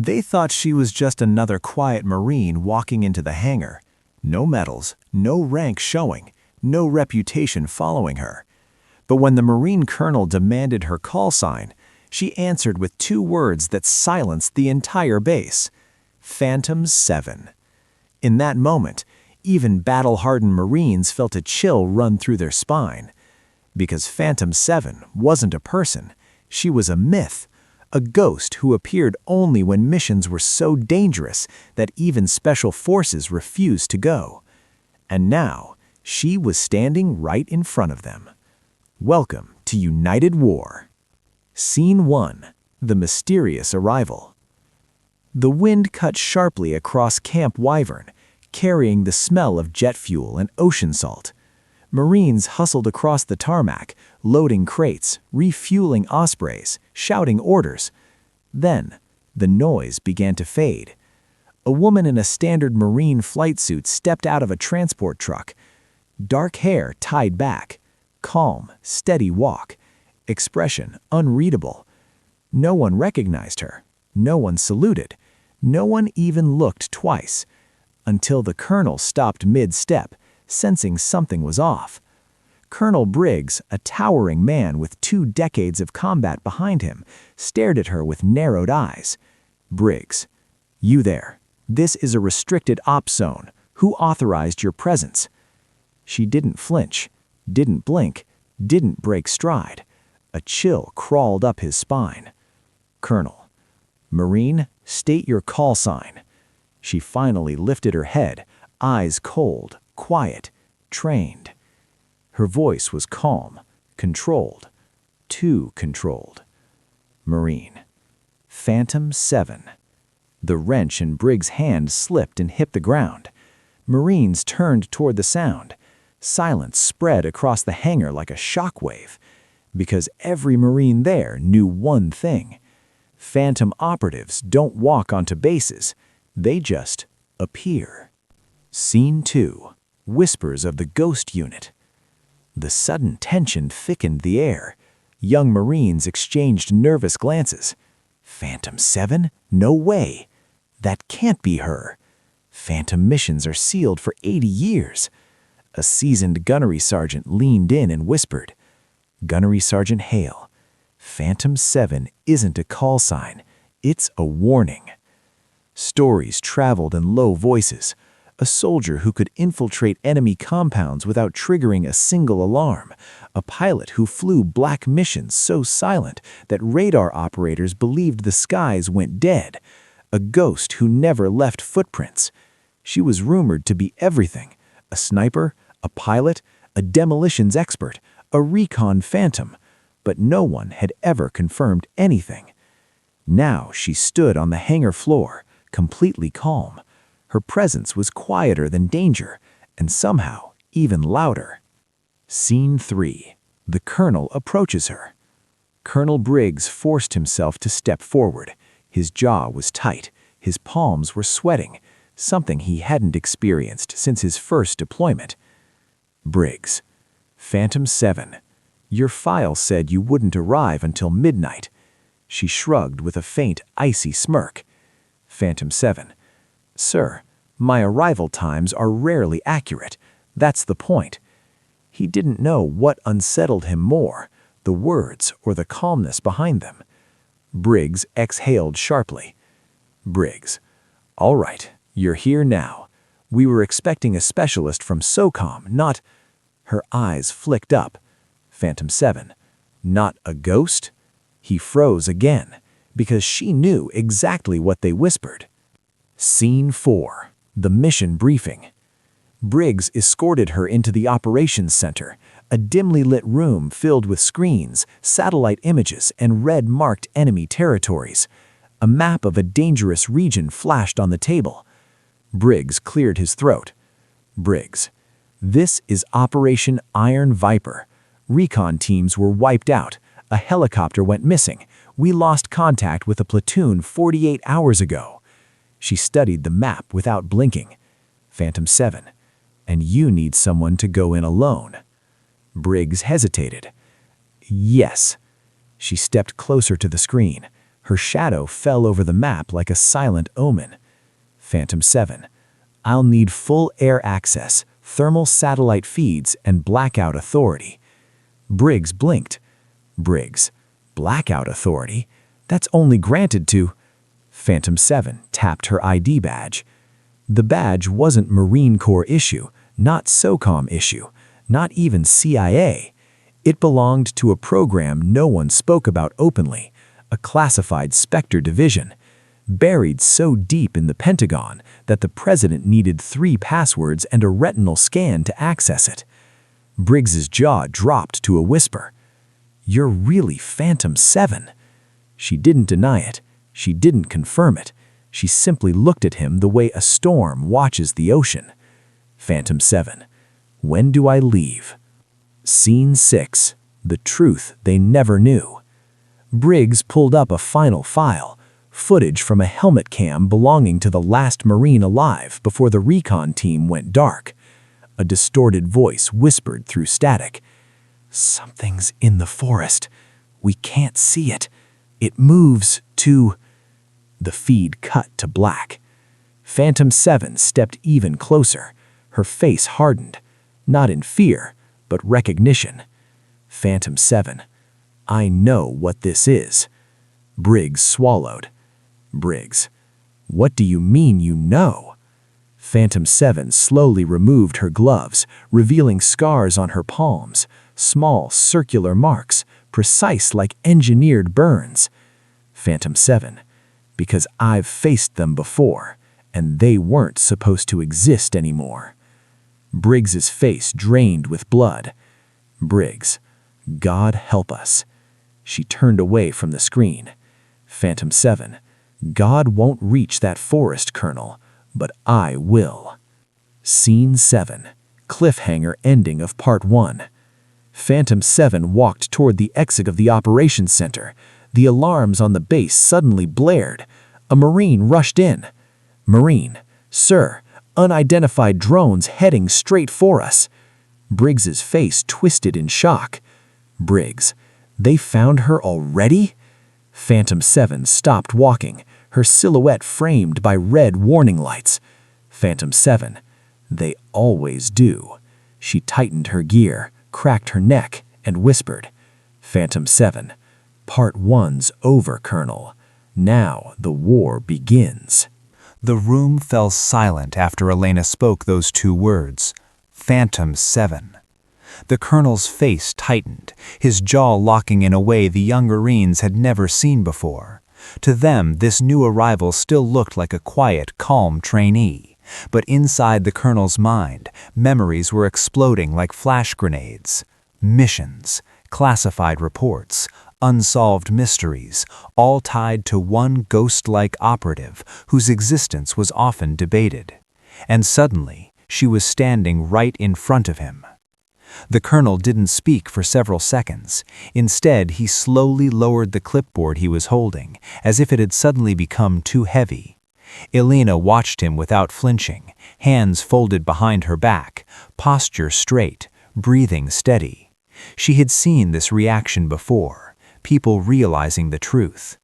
They thought she was just another quiet Marine walking into the hangar. No medals, no rank showing, no reputation following her. But when the Marine colonel demanded her call sign, she answered with 2 words that silenced the entire base: Phantom 7. In that moment, even battle-hardened Marines felt a chill run through their spine. Because Phantom 7 wasn't a person, she was a myth, a ghost who appeared only when missions were so dangerous that even special forces refused to go. And now, she was standing right in front of them. Welcome to United War. Scene 1. The Mysterious Arrival. The wind cut sharply across Camp Wyvern, carrying the smell of jet fuel and ocean salt. Marines hustled across the tarmac, loading crates, refueling Ospreys, shouting orders. Then, the noise began to fade. A woman in a standard Marine flight suit stepped out of a transport truck. Dark hair tied back, calm, steady walk, expression unreadable. No one recognized her. No one saluted. No one even looked twice. Until the colonel stopped mid-step, sensing something was off. Colonel Briggs, a towering man with 2 decades of combat behind him, stared at her with narrowed eyes. "Briggs, you there. This is a restricted ops zone. Who authorized your presence?" She didn't flinch, didn't blink, didn't break stride. A chill crawled up his spine. "Colonel." "Marine, state your call sign." She finally lifted her head, eyes cold, quiet, trained. Her voice was calm, controlled, too controlled. "Marine. Phantom 7. The wrench in Briggs' hand slipped and hit the ground. Marines turned toward the sound. Silence spread across the hangar like a shockwave. Because every Marine there knew one thing: Phantom operatives don't walk onto bases. They just appear. Scene 2. Whispers of the Ghost Unit. The sudden tension thickened the air. Young Marines exchanged nervous glances. Phantom 7? No way. That can't be her. Phantom missions are sealed for 80 years. A seasoned gunnery sergeant leaned in and whispered, "Gunnery Sergeant Hale, Phantom 7 isn't a call sign. It's a warning." Stories traveled in low voices. A soldier who could infiltrate enemy compounds without triggering a single alarm. A pilot who flew black missions so silent that radar operators believed the skies went dead. A ghost who never left footprints. She was rumored to be everything: a sniper, a pilot, a demolitions expert, a recon phantom. But no one had ever confirmed anything. Now she stood on the hangar floor, completely calm. Her presence was quieter than danger, and somehow even louder. Scene 3. The colonel approaches her. Colonel Briggs forced himself to step forward. His jaw was tight, his palms were sweating, something he hadn't experienced since his first deployment. "Briggs, Phantom 7. Your file said you wouldn't arrive until midnight." She shrugged with a faint, icy smirk. Phantom 7. "Sir, my arrival times are rarely accurate. That's the point." He didn't know what unsettled him more, the words or the calmness behind them. Briggs exhaled sharply. "Briggs, all right, you're here now. We were expecting a specialist from SOCOM, not—" Her eyes flicked up. Phantom 7. "Not a ghost?" He froze again, because she knew exactly what they whispered. Scene 4. The mission briefing. Briggs escorted her into the operations center, a dimly lit room filled with screens, satellite images, and red-marked enemy territories. A map of a dangerous region flashed on the table. Briggs cleared his throat. "Briggs, this is Operation Iron Viper. Recon teams were wiped out. A helicopter went missing. We lost contact with a platoon 48 hours ago." She studied the map without blinking. Phantom 7. "And you need someone to go in alone." Briggs hesitated. "Yes." She stepped closer to the screen. Her shadow fell over the map like a silent omen. Phantom 7. I'll need full air access, thermal satellite feeds, and blackout authority. Briggs blinked. Briggs. Blackout authority? That's only granted to... Phantom 7 tapped her ID badge. The badge wasn't Marine Corps issue, not SOCOM issue, not even CIA. It belonged to a program no one spoke about openly, a classified Spectre division, buried so deep in the Pentagon that the president needed 3 passwords and a retinal scan to access it. Briggs's jaw dropped to a whisper. "You're really Phantom 7." She didn't deny it. She didn't confirm it. She simply looked at him the way a storm watches the ocean. Phantom 7. When do I leave? Scene 6. The truth they never knew. Briggs pulled up a final file, footage from a helmet cam belonging to the last Marine alive before the recon team went dark. A distorted voice whispered through static. "Something's in the forest. We can't see it. It moves to..." The feed cut to black. Phantom 7 stepped even closer. Her face hardened, not in fear, but recognition. Phantom 7. I know what this is. Briggs swallowed. Briggs. What do you mean you know? Phantom 7 slowly removed her gloves, revealing scars on her palms, small circular marks, precise like engineered burns. Phantom 7. Because I've faced them before, and they weren't supposed to exist anymore. Briggs's face drained with blood. Briggs. God help us. She turned away from the screen. Phantom 7. God won't reach that forest, Colonel, but I will. Scene 7. Cliffhanger ending of Part 1. Phantom 7 walked toward the exit of the operations center. The alarms on the base suddenly blared. A Marine rushed in. Marine. Sir, unidentified drones heading straight for us. Briggs's face twisted in shock. Briggs. They found her already? Phantom 7 stopped walking, her silhouette framed by red warning lights. Phantom 7. They always do. She tightened her gear, cracked her neck, and whispered. Phantom 7. Part 1's over, Colonel. Now the war begins. The room fell silent after Elena spoke those 2 words. Phantom 7. The Colonel's face tightened, his jaw locking in a way the young Marines had never seen before. To them, this new arrival still looked like a quiet, calm trainee. But inside the Colonel's mind, memories were exploding like flash grenades. Missions, classified reports, unsolved mysteries, all tied to one ghost-like operative whose existence was often debated. And suddenly, she was standing right in front of him. The Colonel didn't speak for several seconds. Instead, he slowly lowered the clipboard he was holding, as if it had suddenly become too heavy. Elena watched him without flinching, hands folded behind her back, posture straight, breathing steady. She had seen this reaction before, people realizing the truth.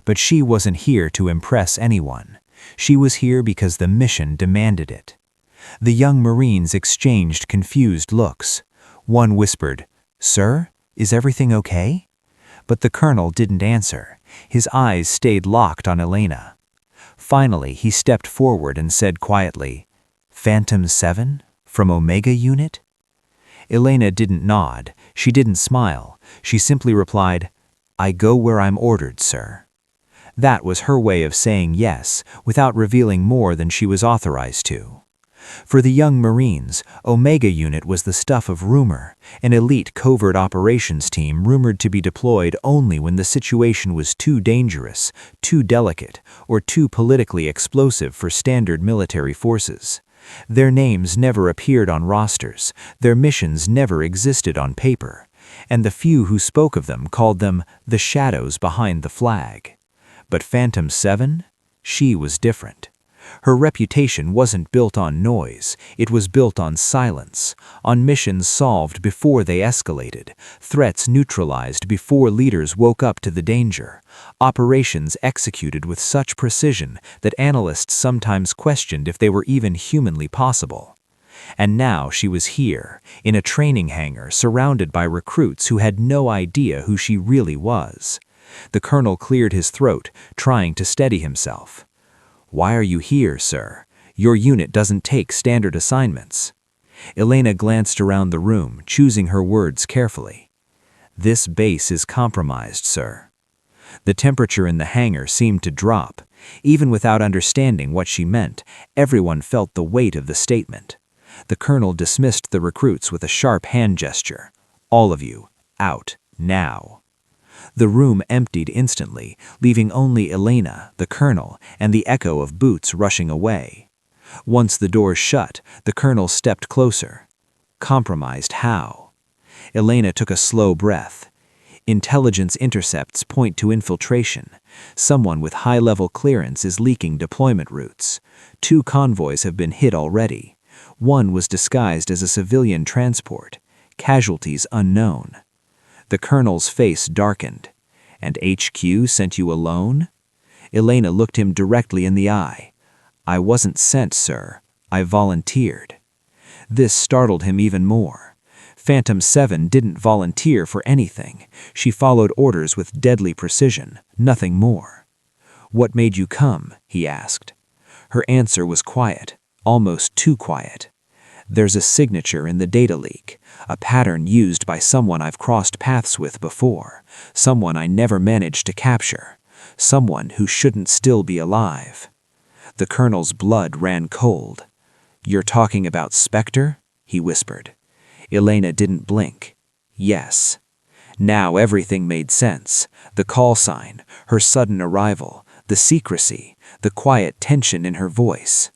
But she wasn't here to impress anyone. She was here because the mission demanded it. The young Marines exchanged confused looks. One whispered, "Sir, is everything okay?" But the Colonel didn't answer. His eyes stayed locked on Elena. Finally, he stepped forward and said quietly, "Phantom 7? From Omega Unit?" Elena didn't nod. She didn't smile. She simply replied, "I go where I'm ordered, sir." That was her way of saying yes, without revealing more than she was authorized to. For the young Marines, Omega Unit was the stuff of rumor, an elite covert operations team rumored to be deployed only when the situation was too dangerous, too delicate, or too politically explosive for standard military forces. Their names never appeared on rosters, their missions never existed on paper, and the few who spoke of them called them the shadows behind the flag. But Phantom 7? She was different. Her reputation wasn't built on noise, it was built on silence, on missions solved before they escalated, threats neutralized before leaders woke up to the danger, operations executed with such precision that analysts sometimes questioned if they were even humanly possible. And now she was here, in a training hangar surrounded by recruits who had no idea who she really was. The colonel cleared his throat, trying to steady himself. "Why are you here, sir? Your unit doesn't take standard assignments." Elena glanced around the room, choosing her words carefully. "This base is compromised, sir." The temperature in the hangar seemed to drop. Even without understanding what she meant, everyone felt the weight of the statement. The colonel dismissed the recruits with a sharp hand gesture. "All of you, out, now." The room emptied instantly, leaving only Elena, the colonel, and the echo of boots rushing away. Once the doors shut, the colonel stepped closer. "Compromised how?" Elena took a slow breath. "Intelligence intercepts point to infiltration. Someone with high-level clearance is leaking deployment routes. 2 convoys have been hit already. One was disguised as a civilian transport. Casualties unknown." The colonel's face darkened. "And HQ sent you alone?" Elena looked him directly in the eye. "I wasn't sent, sir. I volunteered." This startled him even more. Phantom 7 didn't volunteer for anything. She followed orders with deadly precision, nothing more. "What made you come?" he asked. Her answer was quiet, almost too quiet. "There's a signature in the data leak, a pattern used by someone I've crossed paths with before, someone I never managed to capture, someone who shouldn't still be alive." The colonel's blood ran cold. "You're talking about Spectre?" he whispered. Elena didn't blink. "Yes." Now everything made sense. The call sign, her sudden arrival, the secrecy, the quiet tension in her voice.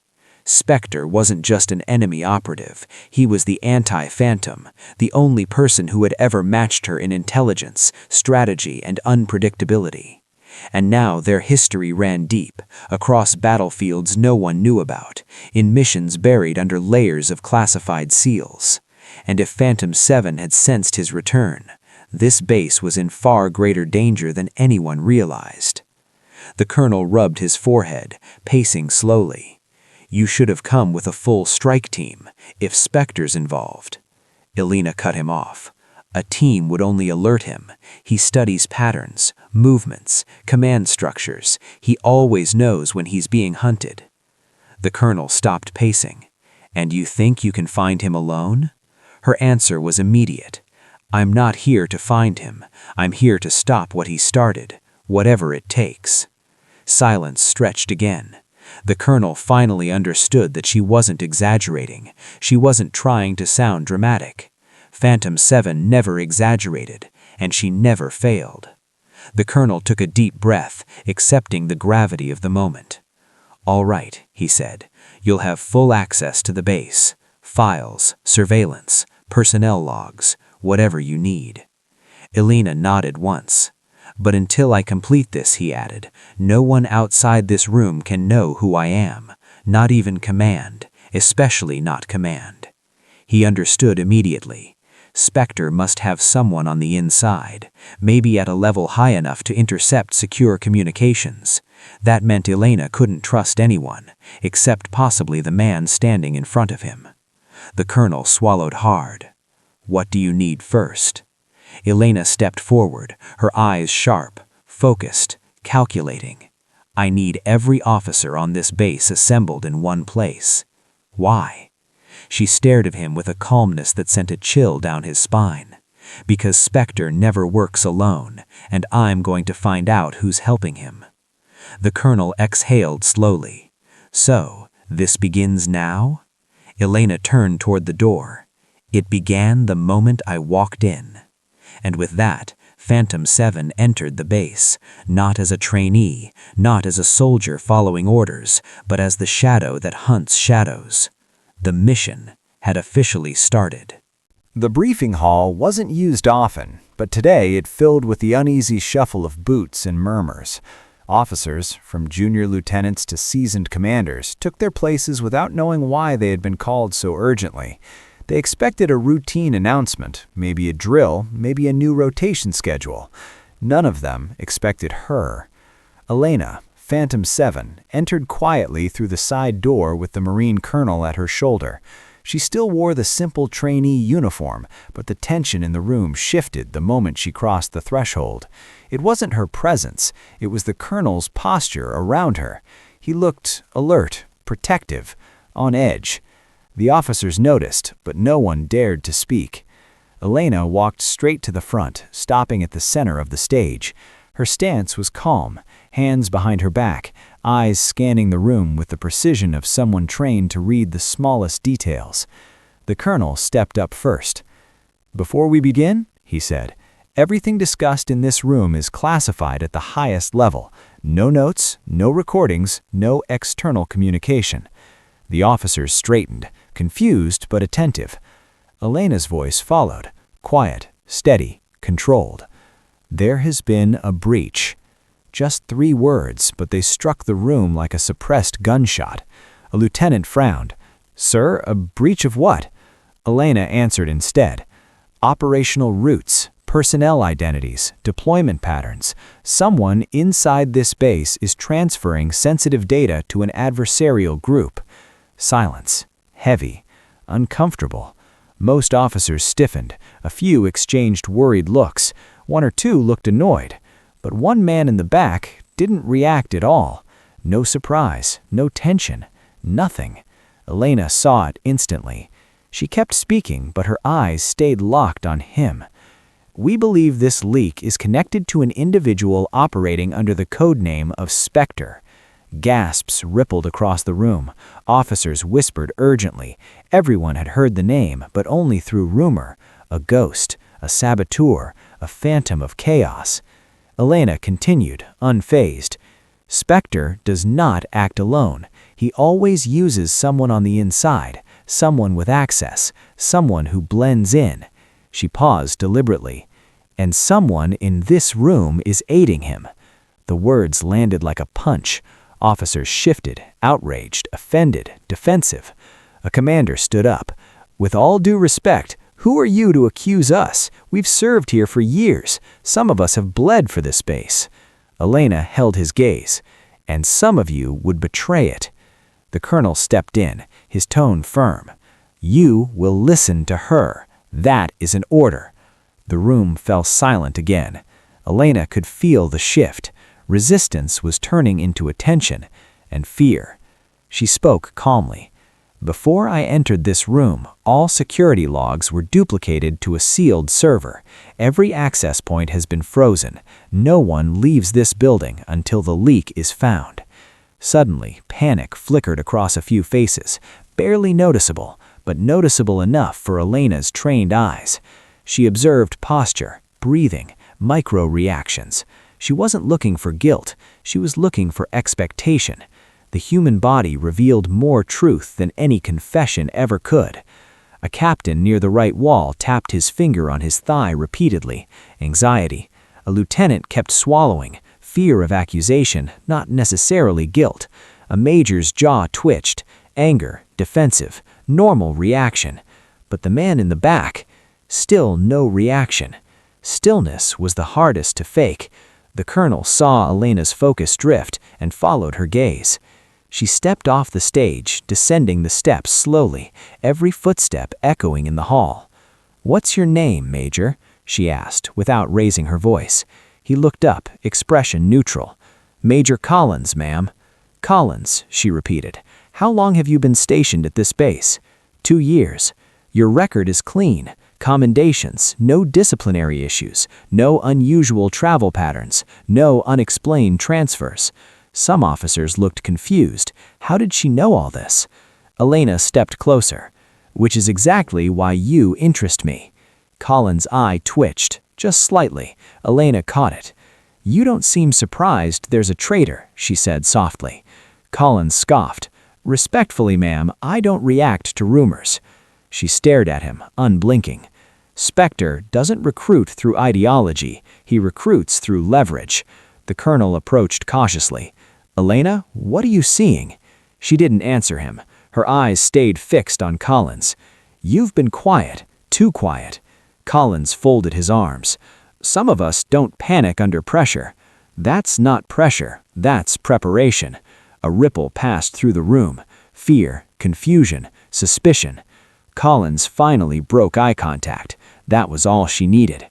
Spectre wasn't just an enemy operative, he was the anti-Phantom, the only person who had ever matched her in intelligence, strategy, and unpredictability. And now their history ran deep, across battlefields no one knew about, in missions buried under layers of classified seals. And if Phantom 7 had sensed his return, this base was in far greater danger than anyone realized. The colonel rubbed his forehead, pacing slowly. "You should have come with a full strike team, if Spectre's involved." Elena cut him off. "A team would only alert him. He studies patterns, movements, command structures. He always knows when he's being hunted." The colonel stopped pacing. "And you think you can find him alone?" Her answer was immediate. "I'm not here to find him. I'm here to stop what he started, whatever it takes." Silence stretched again. The colonel finally understood that she wasn't exaggerating. She wasn't trying to sound dramatic. Phantom 7 never exaggerated, and she never failed. The colonel took a deep breath, accepting the gravity of the moment. "All right," he said. "You'll have full access to the base. Files, surveillance, personnel logs, whatever you need." Elena nodded once. "But until I complete this," he added, "no one outside this room can know who I am, not even Command, especially not Command." He understood immediately. Spectre must have someone on the inside, maybe at a level high enough to intercept secure communications. That meant Elena couldn't trust anyone, except possibly the man standing in front of him. The colonel swallowed hard. "What do you need first?" Elena stepped forward, her eyes sharp, focused, calculating. "I need every officer on this base assembled in one place." "Why?" She stared at him with a calmness that sent a chill down his spine. "Because Spectre never works alone, and I'm going to find out who's helping him." The colonel exhaled slowly. "So, this begins now?" Elena turned toward the door. "It began the moment I walked in." And with that, Phantom 7 entered the base, not as a trainee, not as a soldier following orders, but as the shadow that hunts shadows. The mission had officially started. The briefing hall wasn't used often, but today it filled with the uneasy shuffle of boots and murmurs. Officers, from junior lieutenants to seasoned commanders, took their places without knowing why they had been called so urgently. They expected a routine announcement, maybe a drill, maybe a new rotation schedule. None of them expected her. Elena, Phantom 7, entered quietly through the side door with the Marine colonel at her shoulder. She still wore the simple trainee uniform, but the tension in the room shifted the moment she crossed the threshold. It wasn't her presence, it was the colonel's posture around her. He looked alert, protective, on edge. The officers noticed, but no one dared to speak. Elena walked straight to the front, stopping at the center of the stage. Her stance was calm, hands behind her back, eyes scanning the room with the precision of someone trained to read the smallest details. The colonel stepped up first. "Before we begin," he said, "everything discussed in this room is classified at the highest level. No notes, no recordings, no external communication." The officers straightened, confused but attentive. Elena's voice followed, quiet, steady, controlled. "There has been a breach." Just 3 words, but they struck the room like a suppressed gunshot. A lieutenant frowned. "Sir, a breach of what?" Elena answered instead. "Operational routes, personnel identities, deployment patterns. Someone inside this base is transferring sensitive data to an adversarial group." Silence. Heavy. Uncomfortable. Most officers stiffened. A few exchanged worried looks. 1 or 2 looked annoyed. But one man in the back didn't react at all. No surprise, no tension, nothing. Elena saw it instantly. She kept speaking, but her eyes stayed locked on him. "We believe this leak is connected to an individual operating under the code name of Spectre." Gasps rippled across the room. Officers whispered urgently. Everyone had heard the name, but only through rumor. A ghost, a saboteur, a phantom of chaos. Elena continued, unfazed. "Spectre does not act alone. He always uses someone on the inside, someone with access, someone who blends in." She paused deliberately. "And someone in this room is aiding him." The words landed like a punch. Officers shifted, outraged, offended, defensive. A commander stood up. "With all due respect, who are you to accuse us? We've served here for years. Some of us have bled for this base." Elena held his gaze. "And some of you would betray it." The colonel stepped in, his tone firm. "You will listen to her. That is an order." The room fell silent again. Elena could feel the shift. Resistance was turning into attention and fear. She spoke calmly. "Before I entered this room, all security logs were duplicated to a sealed server. Every access point has been frozen. No one leaves this building until the leak is found." Suddenly, panic flickered across a few faces, barely noticeable, but noticeable enough for Elena's trained eyes. She observed posture, breathing, micro-reactions. She wasn't looking for guilt, she was looking for expectation. The human body revealed more truth than any confession ever could. A captain near the right wall tapped his finger on his thigh repeatedly. Anxiety. A lieutenant kept swallowing. Fear of accusation, not necessarily guilt. A major's jaw twitched. Anger, defensive, normal reaction. But the man in the back, still no reaction. Stillness was the hardest to fake. The colonel saw Elena's focus drift and followed her gaze. She stepped off the stage, descending the steps slowly, every footstep echoing in the hall. "What's your name, Major?" she asked, without raising her voice. He looked up, expression neutral. "Major Collins, ma'am." "Collins," she repeated. "How long have you been stationed at this base?" 2 years. "Your record is clean. Commendations, no disciplinary issues, no unusual travel patterns, no unexplained transfers." Some officers looked confused. How did she know all this? Elena stepped closer. "Which is exactly why you interest me." Colin's eye twitched, just slightly. Elena caught it. "You don't seem surprised there's a traitor," she said softly. Colin scoffed. "Respectfully, ma'am, I don't react to rumors." She stared at him, unblinking. "Spectre doesn't recruit through ideology. He recruits through leverage. The colonel approached cautiously. "Elena, what are you seeing?" She didn't answer him. Her eyes stayed fixed on Collins. "You've been quiet, too quiet." Collins folded his arms. "Some of us don't panic under pressure. That's not pressure, that's preparation." A ripple passed through the room. Fear, confusion, suspicion. Collins finally broke eye contact. That was all she needed.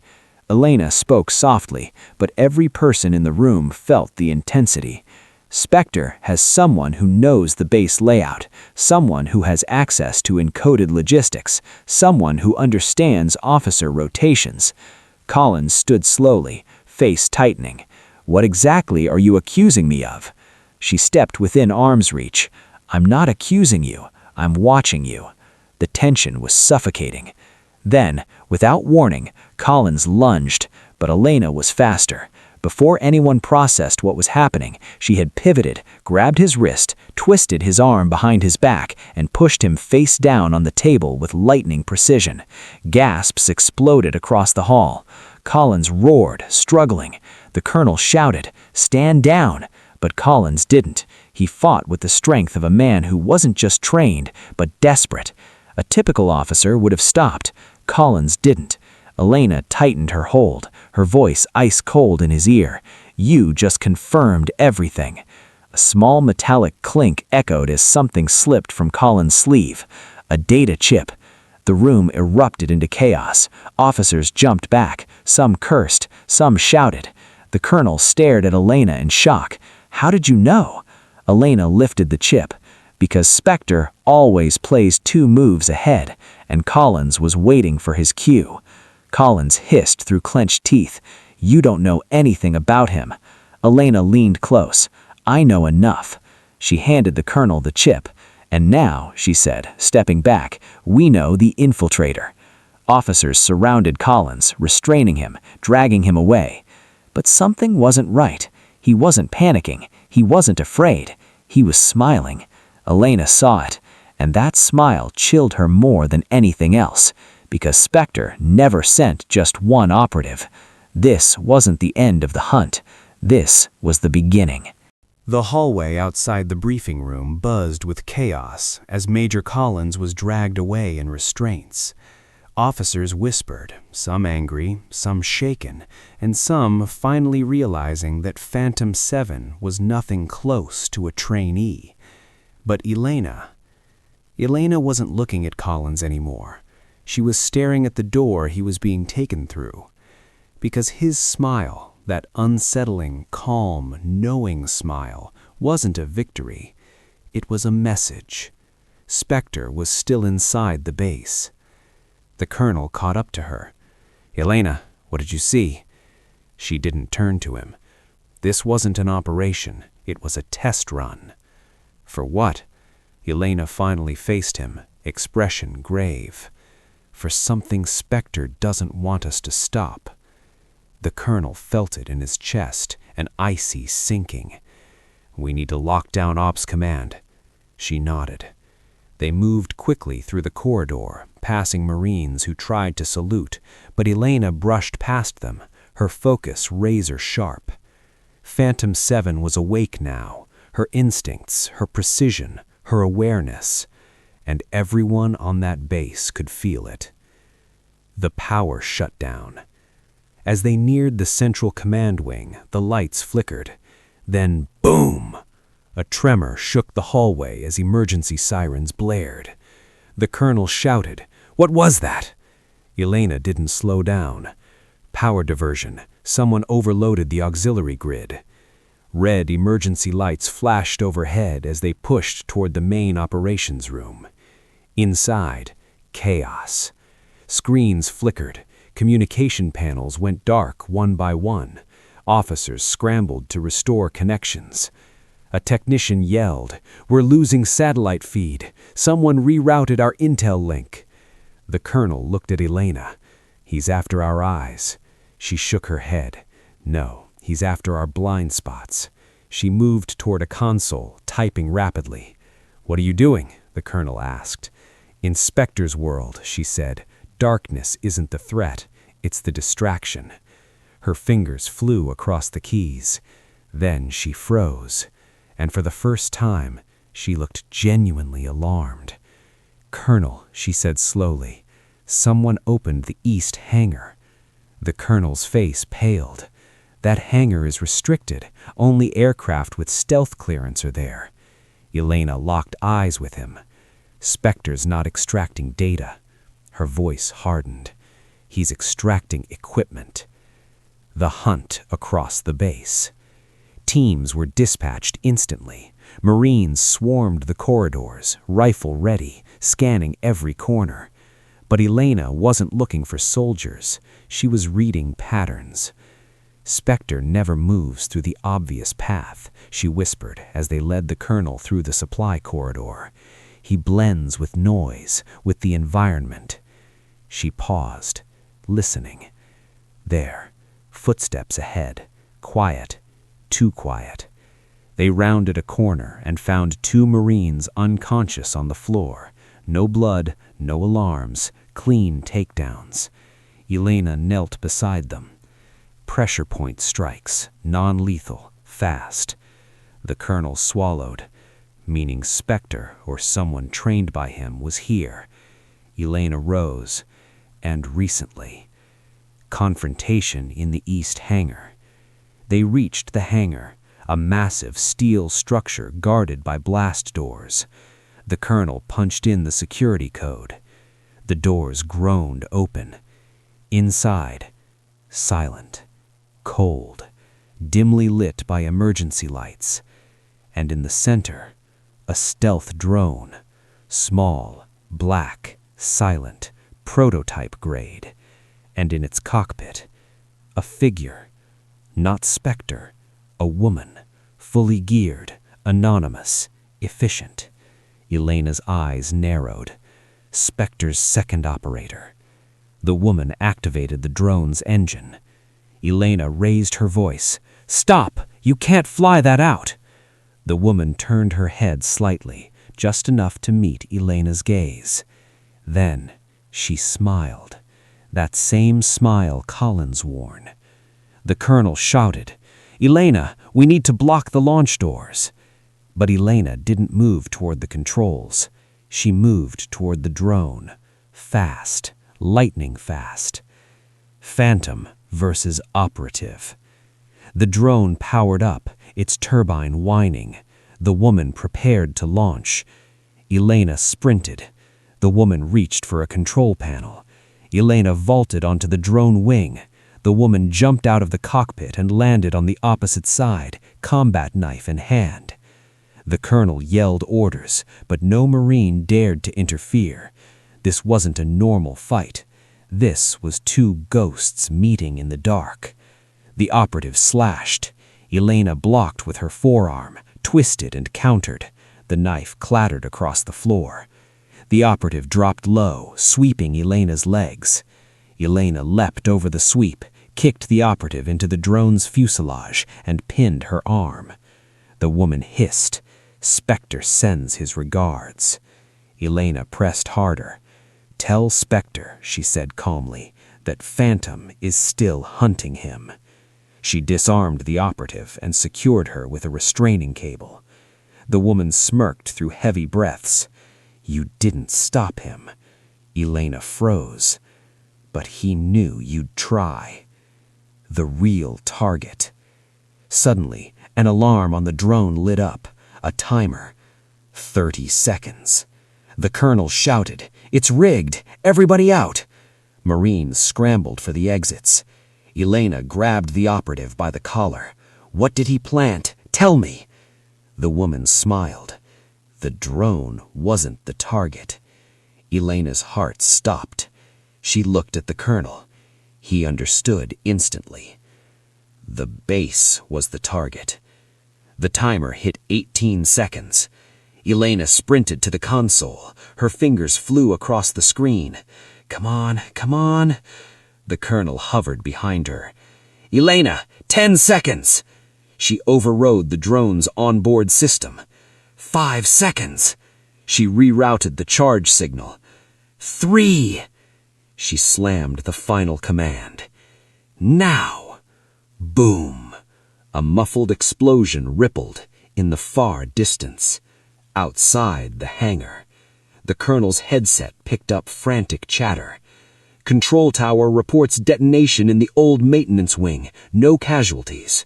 Elena spoke softly, but every person in the room felt the intensity. Spectre has someone who knows the base layout, someone who has access to encoded logistics, someone who understands officer rotations. Collins stood slowly, face tightening. "What exactly are you accusing me of?" She stepped within arm's reach. "I'm not accusing you. I'm watching you." The tension was suffocating. Then, without warning, Collins lunged, but Elena was faster. Before anyone processed what was happening, she had pivoted, grabbed his wrist, twisted his arm behind his back, and pushed him face down on the table with lightning precision. Gasps exploded across the hall. Collins roared, struggling. The colonel shouted, "Stand down!" But Collins didn't. He fought with the strength of a man who wasn't just trained, but desperate. A typical officer would have stopped. Collins didn't. Elena tightened her hold, her voice ice cold in his ear. "You just confirmed everything." A small metallic clink echoed as something slipped from Collins' sleeve. A data chip. The room erupted into chaos. Officers jumped back. Some cursed. Some shouted. The colonel stared at Elena in shock. "How did you know?" Elena lifted the chip. Because Spectre always plays 2 moves ahead, and Collins was waiting for his cue. Collins hissed through clenched teeth. "You don't know anything about him." Elena leaned close. "I know enough." She handed the colonel the chip. "And now," she said, stepping back, "we know the Infiltrator." Officers surrounded Collins, restraining him, dragging him away. But something wasn't right. He wasn't panicking. He wasn't afraid. He was smiling. Elena saw it, and that smile chilled her more than anything else. Because Spectre never sent just one operative. This wasn't the end of the hunt. This was the beginning. The hallway outside the briefing room buzzed with chaos as Major Collins was dragged away in restraints. Officers whispered, some angry, some shaken, and some finally realizing that Phantom 7 was nothing close to a trainee. But Elena wasn't looking at Collins anymore. She was staring at the door he was being taken through. Because his smile, that unsettling, calm, knowing smile, wasn't a victory. It was a message. Spectre was still inside the base. The colonel caught up to her. "Elena, what did you see?" She didn't turn to him. This wasn't an operation. It was a test run. "For what?" Elena finally faced him, expression grave. "For something Spectre doesn't want us to stop." The colonel felt it in his chest, an icy sinking. "We need to lock down Ops Command." She nodded. They moved quickly through the corridor, passing Marines who tried to salute, but Elena brushed past them, her focus razor sharp. Phantom 7 was awake now, her instincts, her precision, her awareness, and everyone on that base could feel it. The power shut down. As they neared the central command wing, the lights flickered. Then, boom! A tremor shook the hallway as emergency sirens blared. The colonel shouted, "What was that?" Elena didn't slow down. Power diversion. Someone overloaded the auxiliary grid. Red emergency lights flashed overhead as they pushed toward the main operations room. Inside, chaos. Screens flickered. Communication panels went dark one by one. Officers scrambled to restore connections. A technician yelled, "We're losing satellite feed. Someone rerouted our intel link." The colonel looked at Elena. "He's after our eyes." She shook her head. "No, he's after our blind spots." She moved toward a console, typing rapidly. "What are you doing?" the colonel asked. "In Spectre's world," she said, "darkness isn't the threat, it's the distraction." Her fingers flew across the keys. Then she froze, and for the first time, she looked genuinely alarmed. "Colonel," she said slowly, "someone opened the east hangar." The colonel's face paled. "That hangar is restricted. Only aircraft with stealth clearance are there." Elena locked eyes with him. "Spectre's not extracting data." Her voice hardened. "He's extracting equipment." The hunt across the base. Teams were dispatched instantly. Marines swarmed the corridors, rifle ready, scanning every corner. But Elena wasn't looking for soldiers. She was reading patterns. "Spectre never moves through the obvious path," she whispered as they led the colonel through the supply corridor. "He blends with noise, with the environment." She paused, listening. There, footsteps ahead, quiet, too quiet. They rounded a corner and found 2 Marines unconscious on the floor. No blood, no alarms, clean takedowns. Elena knelt beside them. Pressure point strikes, non-lethal, fast. The colonel swallowed, meaning Spectre or someone trained by him was here. Elena rose, and recently. Confrontation in the east hangar. They reached the hangar, a massive steel structure guarded by blast doors. The colonel punched in the security code. The doors groaned open. Inside, silent, cold, dimly lit by emergency lights. And in the center, a stealth drone, small, black, silent, prototype grade. And in its cockpit, a figure, not Spectre, a woman, fully geared, anonymous, efficient. Elena's eyes narrowed. Spectre's second operator. The woman activated the drone's engine. Elena raised her voice. "Stop! You can't fly that out!" The woman turned her head slightly, just enough to meet Elena's gaze. Then she smiled. That same smile Collins worn. The colonel shouted, "Elena, we need to block the launch doors." But Elena didn't move toward the controls. She moved toward the drone. Fast, lightning fast. Phantom versus operative. The drone powered up, its turbine whining. The woman prepared to launch. Elena sprinted. The woman reached for a control panel. Elena vaulted onto the drone wing. The woman jumped out of the cockpit and landed on the opposite side, combat knife in hand. The colonel yelled orders, but no Marine dared to interfere. This wasn't a normal fight. This was 2 ghosts meeting in the dark. The operative slashed. Elena blocked with her forearm, twisted and countered. The knife clattered across the floor. The operative dropped low, sweeping Elena's legs. Elena leapt over the sweep, kicked the operative into the drone's fuselage, and pinned her arm. The woman hissed. "Spectre sends his regards." Elena pressed harder. "Tell Spectre," she said calmly, "that Phantom is still hunting him." She disarmed the operative and secured her with a restraining cable. The woman smirked through heavy breaths. "You didn't stop him." Elena froze. "But he knew you'd try." The real target. Suddenly, an alarm on the drone lit up. A timer. 30 seconds. The colonel shouted, "It's rigged! Everybody out!" Marines scrambled for the exits. Elena grabbed the operative by the collar. "What did he plant? Tell me!" The woman smiled. The drone wasn't the target. Elena's heart stopped. She looked at the colonel. He understood instantly. The base was the target. The timer hit 18 seconds. Elena sprinted to the console. Her fingers flew across the screen. "Come on, come on." The colonel hovered behind her. "Elena, 10 seconds." She overrode the drone's onboard system. 5 seconds. She rerouted the charge signal. 3. She slammed the final command. "Now." Boom. A muffled explosion rippled in the far distance. Outside the hangar, the colonel's headset picked up frantic chatter. Control tower reports detonation in the old maintenance wing. No casualties.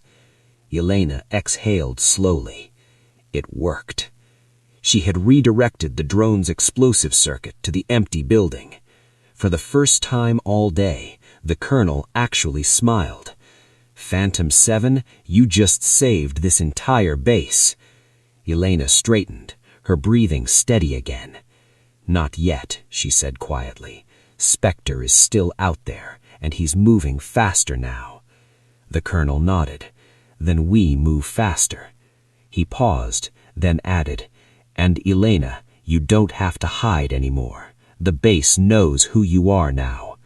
Elena exhaled slowly. It worked. She had redirected the drone's explosive circuit to the empty building. For the first time all day, the colonel actually smiled. Phantom 7, you just saved this entire base. Elena straightened, her breathing steady again. Not yet, she said quietly. Spectre is still out there, and he's moving faster now. The colonel nodded. Then we move faster. He paused, then added, and Elena, you don't have to hide anymore. The base knows who you are now.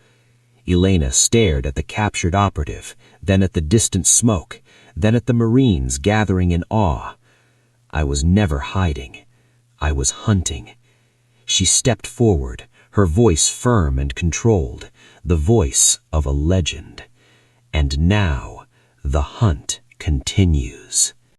Elena stared at the captured operative, then at the distant smoke, then at the Marines gathering in awe. I was never hiding. I was hunting. She stepped forward, her voice firm and controlled, the voice of a legend. And now, the hunt continues.